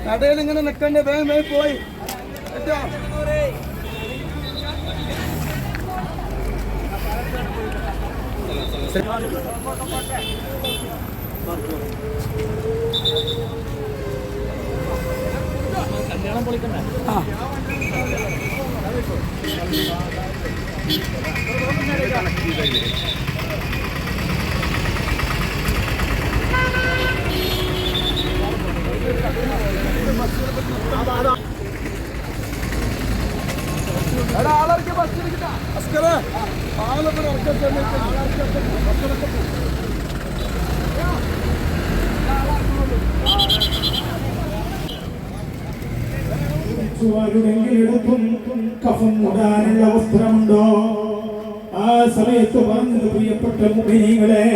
കടയിൽ ഇങ്ങനെ നിൽക്കണ്ടേ, വേഗം വേഗം പോയി കേട്ടോ. കല്യാണം പൊളിക്കണ്ട. ആളർക്ക് ബസ്സിരിക്കട്ട അസ്കറേ ആളൊക്കെ എടുക്കും കഫം മൂടാനുള്ള വസ്ത്രമുണ്ടോ? ആ സമയത്ത് പറഞ്ഞത് പ്രിയപ്പെട്ട മുഅ്മിനീങ്ങളെ,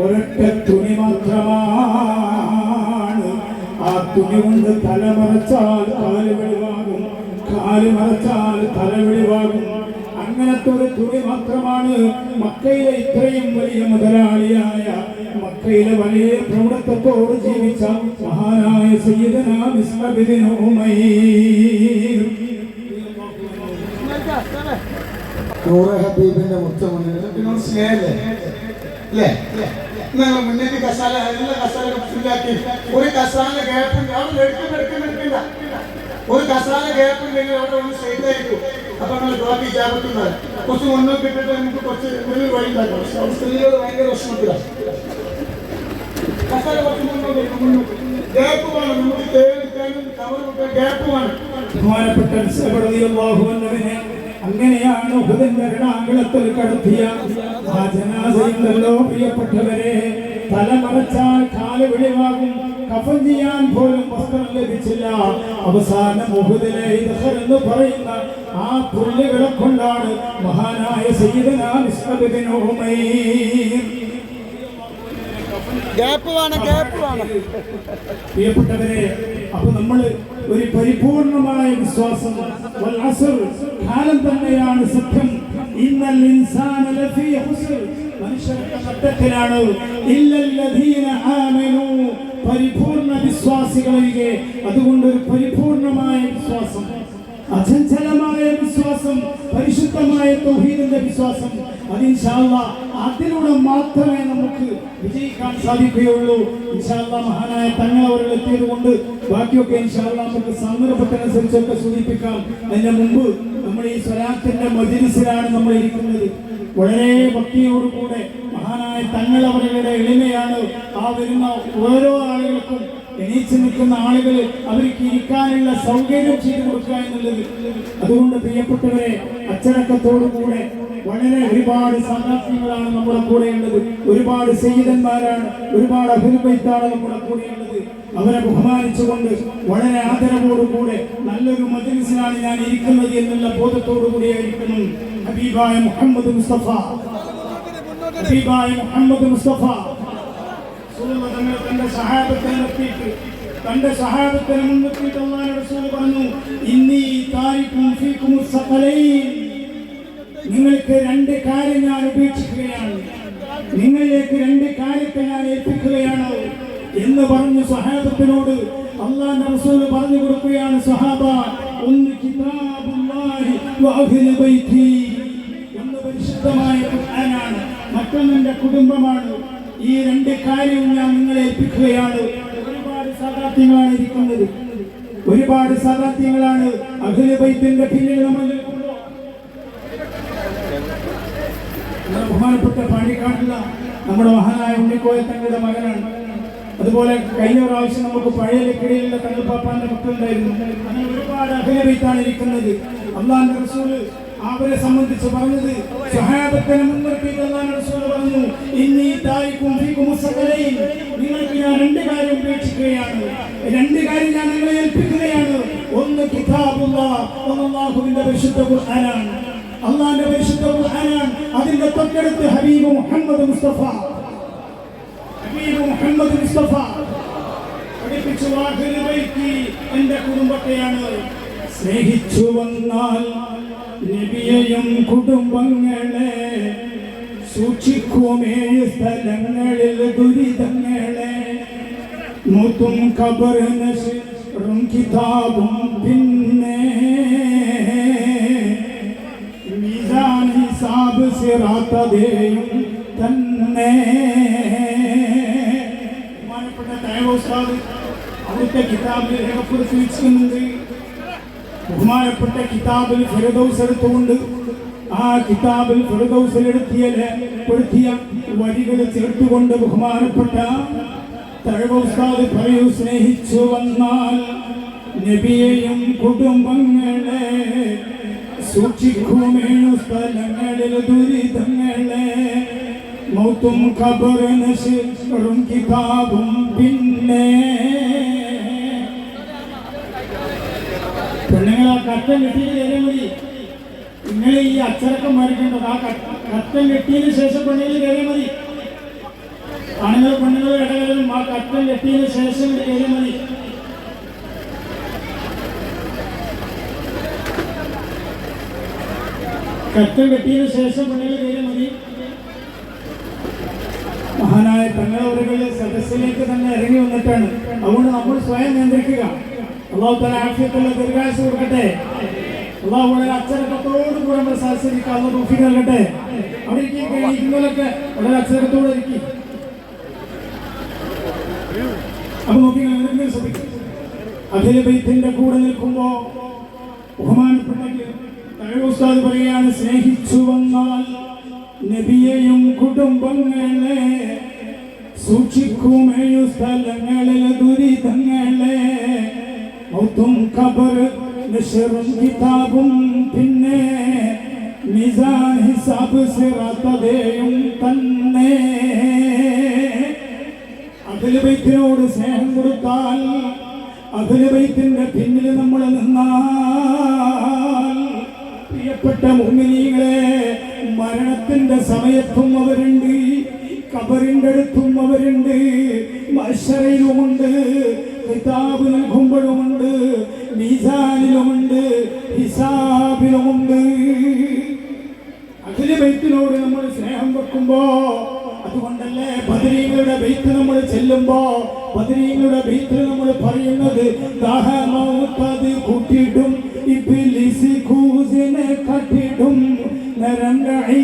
ഒരൊറ്റ തുണി മാത്രമാണ്. ആ തുണി കൊണ്ട് തല മറച്ചാൽ കാല് വെളിവാകും, കാല് മറച്ചാൽ തല വെളിവാകും. അങ്ങനത്തെ ഒരു തുണി മാത്രമാണ് മക്കയിലെ ഇത്രയും വലിയ മുതലാളിയായ, മക്കയിലെ വലിയ പ്രൗഢത്വത്തോട് ജീവിച്ച മഹാനായ സയ്യിദനാ മിസ്അബ് ഇബ്നു ഉമൈർ നൂറെ ഹബീബിന്റെ മുത്തമുന്നിനോട് സ്നേഹല്ലേ അല്ലേ? നിങ്ങൾ മുന്നേക്ക് കസാല എല്ലാ കസാലയും ഫുള്ളാക്കി ഒരു കസാല ഗ്യാപ്പുണ്ട്, അവിടെ എടുക്കില്ല. ഒരു കസാല ഗ്യാപ്പ് ഉണ്ടെങ്കിൽ അവിടെ ഒന്ന് സ്ട്രൈറ്റ് ആയിരിക്കും. അപ്പൊ നമ്മൾ ബാക്കി ജാപത്തുന്നത് കുറച്ച് മുന്നോട്ട് ഇട്ടിട്ട് നമുക്ക് കുറച്ച് വലിയ വഴി ഉണ്ടാക്കാം. സ്ത്രീകൾ ഭയങ്കര വിഷമത്തിലാണ്. കസാല കുറച്ച് മുന്നോട്ട് ഗ്യാപ്പ് വേണം, നമുക്ക് തേടിക്കാനും കവർ ഗ്യാപ്പ് വേണം. ബഹുമാനപ്പെട്ട അങ്ങനെയാണ് ഉഹദിന്റെ രണാങ്കളത്തിൽ കടത്തിയ ആ ജനാസയുണ്ടല്ലോ പ്രിയപ്പെട്ടവരെ, തലമറച്ചാൽ കാല് വെളിവാകും, കഫൻ ചെയ്യാൻ പോലും വസ്ത്രം ലഭിച്ചില്ല. അവസാനം ഉഹദിലെ ഇദ്ഖർ എന്ന് പറയുന്ന ആ പുല്ലുകളെ കൊണ്ടാണ് മഹാനായ സയ്യിദനാ മിസ്അബ് ഇബ്നു ഉമൈർ പ്രിയപ്പെട്ടവരെ, അപ്പൊ നമ്മൾ ഒരു പരിപൂർണമായ വിശ്വാസം, കാലം തന്നെയാണ് സത്യം. ഇന്നൽ ഇൻസാന ലഫീ ഖുസ്ർ, മനുഷ്യരുടെ നഷ്ടത്തിലാണ്. ഇല്ലല്ലദീന ആമനൂ, പരിപൂർണ വിശ്വാസികളൊഴികെ. അതുകൊണ്ട് ഒരു പരിപൂർണമായ വിശ്വാസം, അചഞ്ചലമായ വിശ്വാസം, പരിശുദ്ധമായ തൗഹീദിന്റെ വിശ്വാസം, അത് ഇൻഷാ അല്ലാഹ് അതിലൂടെ മാത്രമേ നമുക്ക് വിജയിക്കാൻ സാധിക്കുകയുള്ളൂ. ഇൻഷാ അല്ലാഹ് മഹാനായ തങ്ങളവர்கள் എത്തിയത് കൊണ്ട് ബാക്കിയൊക്കെ ഇൻഷാ അല്ലാഹ് നമുക്ക് സന്ദർഭത്തിനനുസരിച്ചൊക്കെ സൂചിപ്പിക്കാം. അതിന്റെ മുമ്പ് നമ്മൾ ഈ സ്വലാത്തിന്റെ മജ്‌ലിസിലാണ് നമ്മൾ ഇരിക്കുന്നത്. വളരെ ഭക്തിയോടുകൂടെ മഹാനായ തങ്ങളവരുടെ എളിമയാണ് ആ വരുന്ന ഓരോ ആളുകൾക്കും, എണീച്ചു നിൽക്കുന്ന ആളുകൾ അവർക്ക് ഇരിക്കാനുള്ള സൗകര്യം ചെയ്തു കൊടുക്കുക എന്നുള്ളത്. അതുകൊണ്ട് പ്രിയപ്പെട്ടവരെ, അച്ചടക്കത്തോടുകൂടെ വളരെ ഒരുപാട് സാധാർത്ഥ്യങ്ങളാണ് നമ്മുടെ കൂടെയുള്ളത്. ഒരുപാട് സയ്യിദന്മാരാണ്, ഒരുപാട് അഹ്ലുൽ ബൈത്താണ് നമ്മുടെ കൂടെയുള്ളത്. അവരെ ബഹുമാനിച്ചുകൊണ്ട് വളരെ ആദരവോടുകൂടെ നല്ലൊരു മജ്‌ലിസിലാണ് ഞാൻ ഇരിക്കുന്നത് എന്നുള്ള ബോധത്തോടു കൂടിയായിരിക്കണം. ഹബീബായ മുഹമ്മദ് മുസ്തഫ, ഹബീബായ മുഹമ്മദ് മുസ്തഫ തന്റെ സഹാബത്തിനെ മുൻനിർത്തിയിട്ട് അല്ലാഹുവിന്റെ റസൂൽ പറഞ്ഞു, ഇന്നി താരിഖുൻ ഫീകും സഖലൈൻ, നിങ്ങൾക്ക് രണ്ട് കാര്യം ഞാൻ ഉപേക്ഷിക്കുകയാണ്, നിങ്ങളിലേക്ക് രണ്ട് കാര്യത്തെ ഞാൻ ഏൽപ്പിക്കുകയാണ് എന്ന് പറഞ്ഞു സഹാബത്തിനോട് അല്ലാഹുവിന്റെ റസൂൽ പറഞ്ഞു കൊടുക്കുകയാണ്. സഹാബ, ഒന്ന് കിതാബുല്ലാഹി വ അഹ്ലു ബൈതി, ഒന്ന് പരിശുദ്ധമായ ഖുർആനാണ്, മറ്റൊന്ന് എൻ്റെ കുടുംബമാണ്. ഈ രണ്ട് കാര്യവും ഞാൻ നിങ്ങളെ ഏൽപ്പിക്കുകയാണ്. ഒരുപാട് സാദാത്യങ്ങളാണ് ഇരിക്കുന്നത്, ഒരുപാട് സാദാത്യങ്ങളാണ്. അഹ്ലു ബൈത്തിന്റെ പിന്നിൽ നമ്മൾ നിൽക്കുമ്പോൾ ബഹുമാനപ്പെട്ട പാണ്ടിക്കാടുള്ള നമ്മുടെ മഹാനായ ഉണ്ണിക്കോയ തങ്ങളുടെ മകനാണ്. അതുപോലെ കഴിഞ്ഞ പ്രാവശ്യം നമുക്ക് പഴയ ലക്കിടിയിലുള്ള തങ്ങൾപ്പാപ്പാന്റെ മക്കളുണ്ടായിരുന്നു. അങ്ങനെ ഒരുപാട് അഹ്ലു ബൈത്താണ് ഇരിക്കുന്നത്. അല്ലാഹുവിന്റെ റസൂൽ അവരെ സംബന്ധിച്ച് പറഞ്ഞത്, സ്വഹാബത്തിനെ മുൻനിർത്തിയിട്ട് അല്ലാഹുവിന്റെ റസൂൽ പറഞ്ഞു, ഇന്നി താരിഖുൻ ഫീകും സഖലൈൻ, നിങ്ങൾക്ക് ഞാൻ രണ്ട് കാര്യം ഉപേക്ഷിക്കുകയാണ്, രണ്ട് കാര്യം ഞാൻ നിങ്ങളെ ഏൽപ്പിക്കുകയാണ്. ഒന്ന് കിതാബുല്ലാഹ്, അല്ലാഹുവിന്റെ പരിശുദ്ധ ഖുർആനാണ്, അല്ലാഹുവിന്റെ പരിശുദ്ധ ഖുർആനാണ്. അതിന്റെ തൊട്ടടുത്ത് ഹബീബ് മുഹമ്മദ് മുസ്തഫ, ഹബീബ് മുഹമ്മദ് മുസ്തഫ പഠിപ്പിച്ചു, അഹ്ലു ബൈത്തി എന്റെ കുടുംബത്തെയാണ്. സ്നേഹിച്ചു വന്നാൽ നബിയെയും കുടുംബങ്ങളെ സൂക്ഷിക്കുമേഴ് സ്ഥലങ്ങളിൽ ദുരിതങ്ങളെ മൂത്തും ഖബറിന് ശിറും കിതാബും പിന്നെ മീസാൻ ഹിസാബ് സിറാത്തതേയും തന്നെ. ബഹുമാനപ്പെട്ട തയ്യബ് ഉസ്താദ് അവിടുത്തെ കിതാബിൽ രേഖപ്പെടുത്തി വെച്ചിരുന്നുണ്ട്. ബഹുമാനപ്പെട്ട കിതാബിൽ ഫിർദൗസ് എടുത്തുകൊണ്ട് ആ കിതാബിൽ ഫിർദൗസിൽ പെടുത്തിയ വരികൾ ചേർത്തുകൊണ്ട് ബഹുമാനപ്പെട്ട തയ്യബ് ഉസ്താദ് പറയൂ, സ്നേഹിച്ചു വന്നാൽ നബിയെയും കുടുംബങ്ങളെ സൂക്ഷിക്കുമേഴു സ്ഥലങ്ങളിൽ ദുരിതങ്ങളെ മൗത്തും ഖബറിന് ശിറും കിതാബും പിന്നെ. പെണ്ണുങ്ങൾ ആ കട്ടൻ കെട്ടിയിൽ കയറിയാൽ മതി. നിങ്ങൾ ഈ അച്ചടക്കം വരയ്ക്കേണ്ടത് ആ കട്ടൻ കെട്ടിയതിന് ശേഷം പെണ്ണുങ്ങൾ കയറിയാൽ മതി. ആണുങ്ങൾ പെണ്ണുങ്ങൾ ഇടകലും ആ കട്ടൻ കെട്ടിയതിന് ശേഷം കയറിയാൽ മതി. കട്ടൻ കെട്ടിയതിന് ശേഷം പെണ്ണുങ്ങൾ കയറിയാൽ മതി. മഹാനായ തങ്ങളവരുടെ സദസ്സിലേക്ക് തന്നെ ഇറങ്ങി വന്നിട്ടാണ്. അതുകൊണ്ട് നമ്മൾ സ്വയം നിയന്ത്രിക്കുക. അള്ളാഹു തആല ആഫിയത്തുള്ള ദീർഘായുസ്സ് കൊടുക്കട്ടെ. അള്ളാഹു വളരെ അച്ചടക്കത്തോടു കൂടെ നമ്മൾ സഹകരിക്കുക. അള്ളാഹു തൗഫീഖ് നൽകട്ടെ. അവിടെ ഇരിക്കുന്നവരൊക്കെ വളരെ അച്ചടക്കത്തോടെ ഇരിക്കും. അപ്പൊ നോക്കി ശ്രദ്ധിക്കും. അഖില ബൈത്തിന്റെ കൂടെ നിൽക്കുമ്പോ ബഹുമാനപ്പെട്ട തയ്യബ് ഉസ്താദ് പറയുകയാണ്, സ്നേഹിച്ചു വന്നാൽ നബിയെയും കുടുംബങ്ങളെ സൂക്ഷിക്കുമേഴു സ്ഥലങ്ങളിൽ ദുരിതങ്ങളെ മൗത്തും ഖബറിന് ശിറും കിതാബും പിന്നെ മീസാൻ ഹിസാബ് സിറാത്തതേയും തന്നെ. അഹ്ലു ബൈത്തിനോട് സ്നേഹം കൊടുത്താൽ, അഹ്ലു ബൈത്തിന്റെ പിന്നിൽ നമ്മൾ നിന്നാൽ, പ്രിയപ്പെട്ട മുഅ്മിനീങ്ങളെ, മരണത്തിന്റെ സമയത്തും അവരുണ്ട്, ഖബറിന്റെ അടുത്തും അവരുണ്ട്, മഹ്ശറിലുമുണ്ട്, കിതാബ് നൽകുമ്പോഴുമുണ്ട്, മീസാനിലുമുണ്ട്, ഹിസാബിലുമുണ്ട്. അഖില ബൈത്തിനോട് നമ്മൾ സ്നേഹം വെക്കുമ്പോ, അതുകൊണ്ടല്ലേ ബദരീങ്ങളുടെ ബൈത്ത് നമ്മൾ ചെല്ലുമ്പോ ബദരീങ്ങളുടെ ബൈത്തിൽ നമ്മൾ പറയുന്നത് ദാഹമൗത്തത് കൂട്ടിടും ഇബ്ലീസ് കൂസിനെ കട്ടിടും നരണ്ടൈ